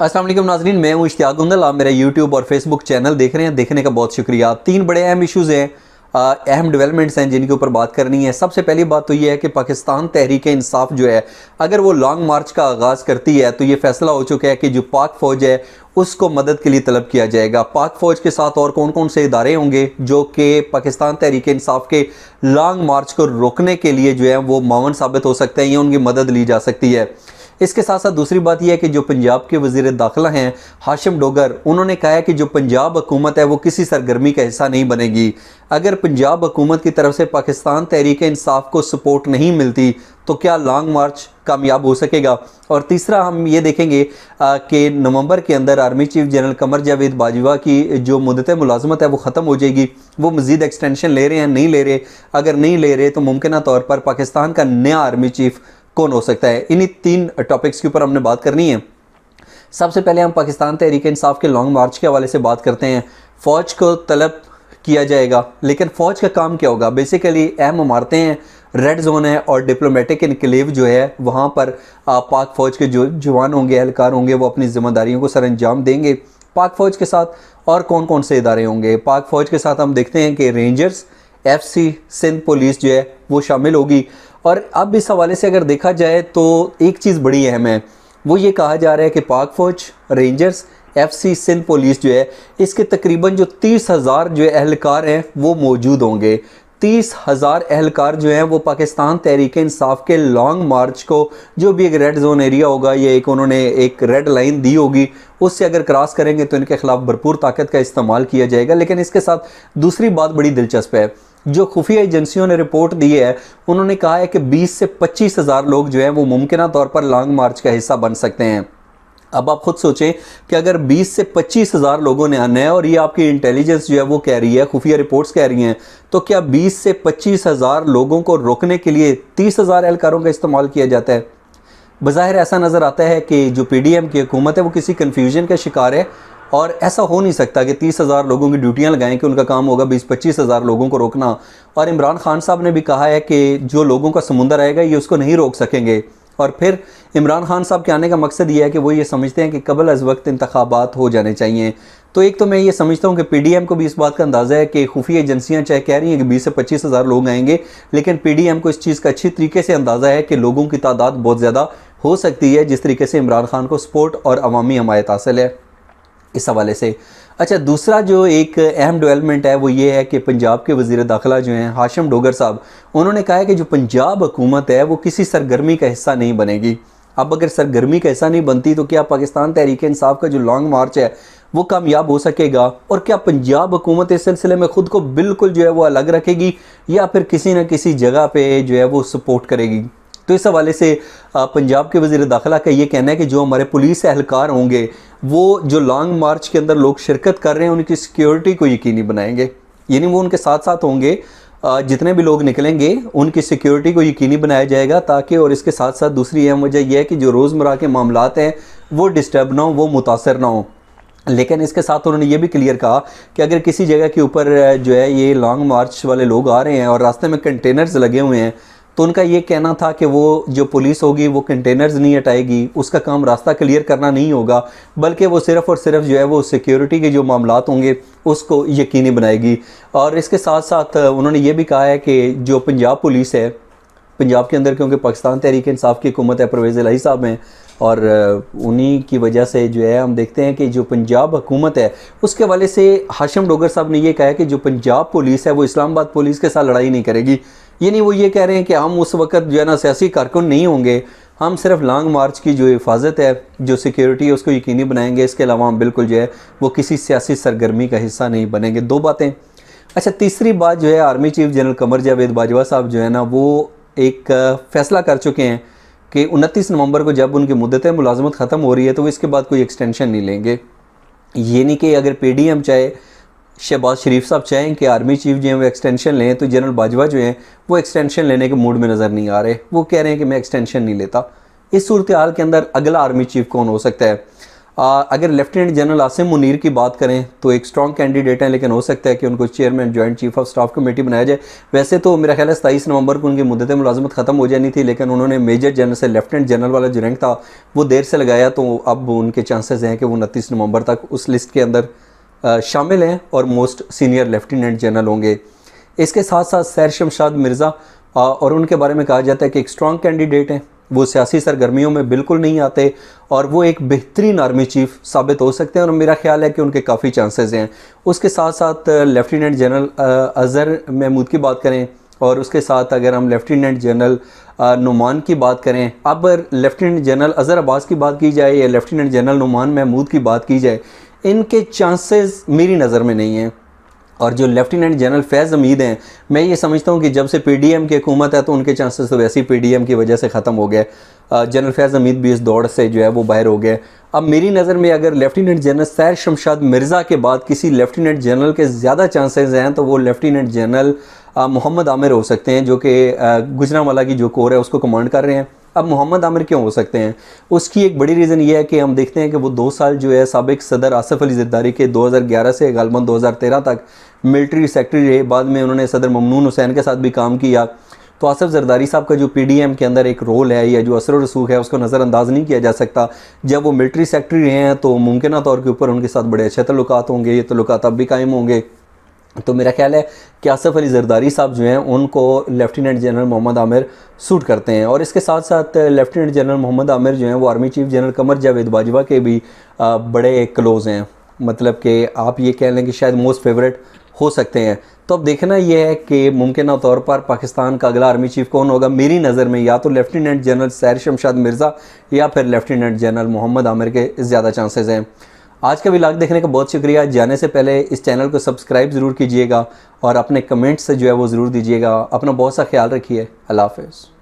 अस्सलाम वालेकुम नाज़रीन, मैं हूँ इश्तियाक गुंदल। आप मेरा यूट्यूब और फेसबुक चैनल देख रहे हैं, देखने का बहुत शुक्रिया। तीन बड़े अहम इश्यूज़ हैं, अहम डेवलपमेंट्स हैं जिनके ऊपर बात करनी है। सबसे पहली बात तो ये है कि पाकिस्तान तहरीक इंसाफ जो है, अगर वो लॉन्ग मार्च का आगाज़ करती है तो ये फैसला हो चुका है कि जो पाक फ़ौज है उसको मदद के लिए तलब किया जाएगा। पाक फ़ौज के साथ और कौन कौन से इदारे होंगे जो कि पाकिस्तान तहरीक इंसाफ के लॉन्ग मार्च को रोकने के लिए जो है वो मावन साबित हो सकते हैं या उनकी मदद ली जा सकती है। इसके साथ साथ दूसरी बात यह है कि जो पंजाब के वज़ीर दाखिला हैं हाशिम डोगर, उन्होंने कहा है कि जो पंजाब हुकूमत है वो किसी सरगर्मी का हिस्सा नहीं बनेगी। अगर पंजाब हुकूमत की तरफ से पाकिस्तान तहरीक इंसाफ को सपोर्ट नहीं मिलती तो क्या लॉन्ग मार्च कामयाब हो सकेगा। और तीसरा हम ये देखेंगे कि नवंबर के अंदर army chief general Qamar Javed Bajwa की जो मुद्दत मुलाजमत है वो ख़त्म हो जाएगी। वो मज़ीद एक्सटेंशन ले रहे हैं, नहीं ले रहे। अगर नहीं ले रहे तो मुमकिन तौर पर पाकिस्तान का नया आर्मी चीफ कौन हो सकता है। इन्हीं तीन टॉपिक्स के ऊपर हमने बात करनी है। सबसे पहले हम पाकिस्तान तहरीक इंसाफ के लॉन्ग मार्च के हवाले से बात करते हैं। फ़ौज को तलब किया जाएगा, लेकिन फ़ौज का काम क्या होगा। बेसिकली अहम इमारतें हैं, रेड जोन है और डिप्लोमेटिक इनक्लेव जो है वहाँ पर पाक फ़ौज के जो जवान होंगे, एहलकार होंगे, वो अपनी ज़िम्मेदारियों को सर अंजाम देंगे। पाक फ़ौज के साथ और कौन कौन से इदारे होंगे। पाक फ़ौज के साथ हम देखते हैं कि रेंजर्स, FC, सिंध पुलिस जो है वो शामिल होगी। और अब इस हवाले से अगर देखा जाए तो एक चीज़ बड़ी अहम है, वो ये कहा जा रहा है कि पाक फ़ौज, रेंजर्स, FC, सिंध पुलिस जो है इसके तकरीबन जो 30,000 जो एहलकार हैं वो मौजूद होंगे। 30,000 एहलकार जो हैं वो पाकिस्तान तहरीक इंसाफ के लॉन्ग मार्च को, जो भी एक रेड जोन एरिया होगा या एक उन्होंने एक रेड लाइन दी होगी, उससे अगर क्रॉस करेंगे तो इनके खिलाफ भरपूर ताकत का इस्तेमाल किया जाएगा। लेकिन इसके साथ दूसरी बात बड़ी दिलचस्प है, जो खुफिया एजेंसियों ने रिपोर्ट दी है, उन्होंने कहा है कि 20 से 25,000 लोग जो हैं वो मुमकिन तौर पर लॉन्ग मार्च का हिस्सा बन सकते हैं। अब आप खुद सोचें कि अगर 20 से 25,000 लोगों ने आना है और ये आपकी इंटेलिजेंस जो है वो कह रही है, खुफिया रिपोर्ट्स कह रही हैं, तो क्या 20 से 25,000 लोगों को रोकने के लिए 30,000 एहलकारों का इस्तेमाल किया जाता है। बज़ाहिर ऐसा नज़र आता है कि जो PDM की हुकूमत है वो किसी कन्फ्यूजन का शिकार है और ऐसा हो नहीं सकता कि 30,000 लोगों की ड्यूटियां लगाएं कि उनका काम होगा 20-25,000 लोगों को रोकना। और इमरान खान साहब ने भी कहा है कि जो लोगों का समुंदर आएगा ये उसको नहीं रोक सकेंगे। और फिर इमरान खान साहब के आने का मकसद ये है कि वो ये समझते हैं कि कबल अज़ वक्त इंतखाबात हो जाने चाहिए। तो एक तो मैं ये समझता हूँ कि PDM को भी इस बात का अंदाज़ा है कि खुफिया एजेंसियाँ चाहे कह रही हैं कि 20 से 25,000 लोग आएंगे, लेकिन PDM को इस चीज़ का अच्छी तरीके से अंदाज़ा है कि लोगों की तादाद बहुत ज़्यादा हो सकती है, जिस तरीके से इमरान खान को सपोर्ट और अवामी हमायत हासिल है इस हवाले से। अच्छा, दूसरा जो एक अहम डेवलपमेंट है वो ये है कि पंजाब के वज़ीर दाखिला जो हैं हाशिम डोगर साहब, उन्होंने कहा है कि जो पंजाब हुकूमत है वो किसी सरगर्मी का हिस्सा नहीं बनेगी। अब अगर सरगर्मी का हिस्सा नहीं बनती तो क्या पाकिस्तान तहरीक इंसाफ का जो लॉन्ग मार्च है वो कामयाब हो सकेगा। और क्या पंजाब हुकूमत इस सिलसिले में ख़ुद को बिल्कुल जो है वो अलग रखेगी या फिर किसी न किसी जगह पे जो है वो सपोर्ट करेगी। तो इस हवाले से पंजाब के वज़ीर दाखिला का ये कहना है कि जो हमारे पुलिस एहलकार होंगे वो जो लॉन्ग मार्च के अंदर लोग शिरकत कर रहे हैं उनकी सिक्योरिटी को यकीनी बनाएंगे, यानी वो उनके साथ साथ होंगे। जितने भी लोग निकलेंगे उनकी सिक्योरिटी को यकीनी बनाया जाएगा ताकि, और इसके साथ साथ दूसरी अहम वजह यह है कि जो रोज़मर्रा के मामलात हैं वो डिस्टर्ब ना हो, वो मुतासर ना हो। लेकिन इसके साथ उन्होंने ये भी क्लियर कहा कि अगर किसी जगह के ऊपर जो है ये लॉन्ग मार्च वाले लोग आ रहे हैं और रास्ते में कंटेनर्स लगे हुए हैं, तो उनका ये कहना था कि वो जो पुलिस होगी वो कंटेनर्स नहीं हटाएगी, उसका काम रास्ता क्लियर करना नहीं होगा, बल्कि वो सिर्फ़ और सिर्फ जो है वो सिक्योरिटी के जो मामलात होंगे उसको यकीनी बनाएगी। और इसके साथ साथ उन्होंने ये भी कहा है कि जो पंजाब पुलिस है, पंजाब के अंदर क्योंकि पाकिस्तान तहरीक इंसाफ की हुकूमत है, परवेज़ इलाही साहब हैं, और उन्हीं की वजह से जो है हम देखते हैं कि जो पंजाब हुकूमत है उसके हवाले से हाशिम डोगर साहब ने ये कहा है कि जो पंजाब पुलिस है वो इस्लामाबाद पुलिस के साथ लड़ाई नहीं करेगी। यानी वो ये कह रहे हैं कि हम उस वक्त जो है ना सियासी कारकुन नहीं होंगे, हम सिर्फ लॉन्ग मार्च की जो हिफाजत है, जो सिक्योरिटी है उसको यकीनी बनाएंगे। इसके अलावा हम बिल्कुल जो है वो किसी सियासी सरगर्मी का हिस्सा नहीं बनेंगे। दो बातें। अच्छा, तीसरी बात जो है, army chief general Qamar Javed Bajwa साहब जो है ना वो एक फ़ैसला कर चुके हैं कि 29 नवंबर को जब उनकी मुद्दत मुलाजमत ख़त्म हो रही है तो वो इसके बाद कोई एक्सटेंशन नहीं लेंगे। ये नहीं कि अगर PDM चाहे, शहबाज शरीफ साहब चाहें कि आर्मी चीफ जो है वो एक्सटेंशन लें, तो जनरल बाजवा जो हैं वो एक्सटेंशन लेने के मूड में नज़र नहीं आ रहे। वो कह रहे हैं कि मैं एक्सटेंशन नहीं लेता। इस सूरत हाल के अंदर अगला आर्मी चीफ कौन हो सकता है। अगर लेफ्टिनेंट जनरल आसिम मुनीर की बात करें तो एक स्ट्रॉन्ग कैंडिडेट हैं, लेकिन हो सकता है कि उनको chairman joint chief of staff committee बनाया जाए। वैसे तो मेरा ख्याल है 27 नवंबर को उनकी मुद्दत मुलाजमत ख़त्म हो जानी थी, लेकिन उन्होंने मेजर जनरल से लेफ्टिनेंट जनरल वाला जो रैंक था वो देर से लगाया, तो अब उनके चांसेस हैं कि वो 29 नवंबर तक उस लिस्ट के अंदर शामिल हैं और मोस्ट सीनियर लेफ्टिनेंट जनरल होंगे। इसके साथ साथ सैर शमशाद मिर्ज़ा और उनके बारे में कहा जाता है कि एक स्ट्रॉन्ग कैंडिडेट हैं, वो सियासी सरगर्मियों में बिल्कुल नहीं आते और वो एक बेहतरीन आर्मी चीफ साबित हो सकते हैं और मेरा ख्याल है कि उनके काफ़ी चांसेस हैं। उसके साथ साथ लेफ्टिनेंट जनरल अज़हर महमूद की बात करें और उसके साथ अगर हम लेफ्टिनेंट जनरल नुमान की बात करें, अब लेफ्टिनेंट जनरल अज़हर अब्बास की बात की जाए या लेफ्टिनेंट जनरल नुमान महमूद की बात की जाए, इनके चांसेस मेरी नज़र में नहीं हैं। और जो लेफ्टिनेंट जनरल फैज़ हमीद हैं, मैं ये समझता हूँ कि जब से पीडीएम की हुकूमत है तो उनके चांसेस तो वैसे ही पीडीएम की वजह से ख़त्म हो गए। जनरल फैज़ हमीद भी इस दौड़ से जो है वो बाहर हो गए। अब मेरी नज़र में अगर लेफ्टिनेंट जनरल सैर शमशाद मिर्ज़ा के बाद किसी लेफ्टिनेंट जनरल के ज़्यादा चांसेस हैं तो वो लेफ्टिनेंट जनरल मोहम्मद आमिर हो सकते हैं, जो कि गुजरांवाला की जो कोर है उसको कमांड कर रहे हैं। अब मोहम्मद आमिर क्यों हो सकते हैं, उसकी एक बड़ी रीज़न ये है कि हम देखते हैं कि वो 2 साल जो है साबिक सदर आसिफ अली ज़रदारी के 2011 से गालबन 2013 तक मिलिट्री सेक्रेटरी रहे। बाद में उन्होंने सदर ममनून हुसैन के साथ भी काम किया। तो आसिफ ज़रदारी साहब का जो पीडीएम के अंदर एक रोल है या जो असर रसूख है उसको नज़रअंदाज नहीं किया जा सकता। जब वो मिलिट्री सेक्रेटरी रहे हैं तो मुमकिन तौर के ऊपर उनके साथ बड़े अच्छे तल्लुकात होंगे, ये तल्लुकात अब भी कायम होंगे। तो मेरा ख्याल है कि आसिफ अली ज़रदारी साहब जो हैं उनको lieutenant general Mohammad Aamir suit करते हैं। और इसके साथ साथ लेफ्टिनेंट जनरल मोहम्मद आमिर जो हैं वो army chief general Qamar Javed Bajwa के भी बड़े क्लोज़ हैं, मतलब कि आप ये कह लें कि शायद मोस्ट फेवरेट हो सकते हैं। तो अब देखना यह है कि मुमकिन तौर पर पाकिस्तान का अगला आर्मी चीफ कौन होगा। मेरी नज़र में या तो लेफ्टिनेंट जनरल सैर शमशाद मिर्ज़ा या फिर लेफ्टिनेंट जनरल मोहम्मद आमिर के ज़्यादा चांसेस हैं। आज का व्लॉग देखने का बहुत शुक्रिया। जाने से पहले इस चैनल को सब्सक्राइब ज़रूर कीजिएगा और अपने कमेंट्स से जो है वो ज़रूर दीजिएगा। अपना बहुत सा ख्याल रखिए। अल्लाह हाफ़िज़।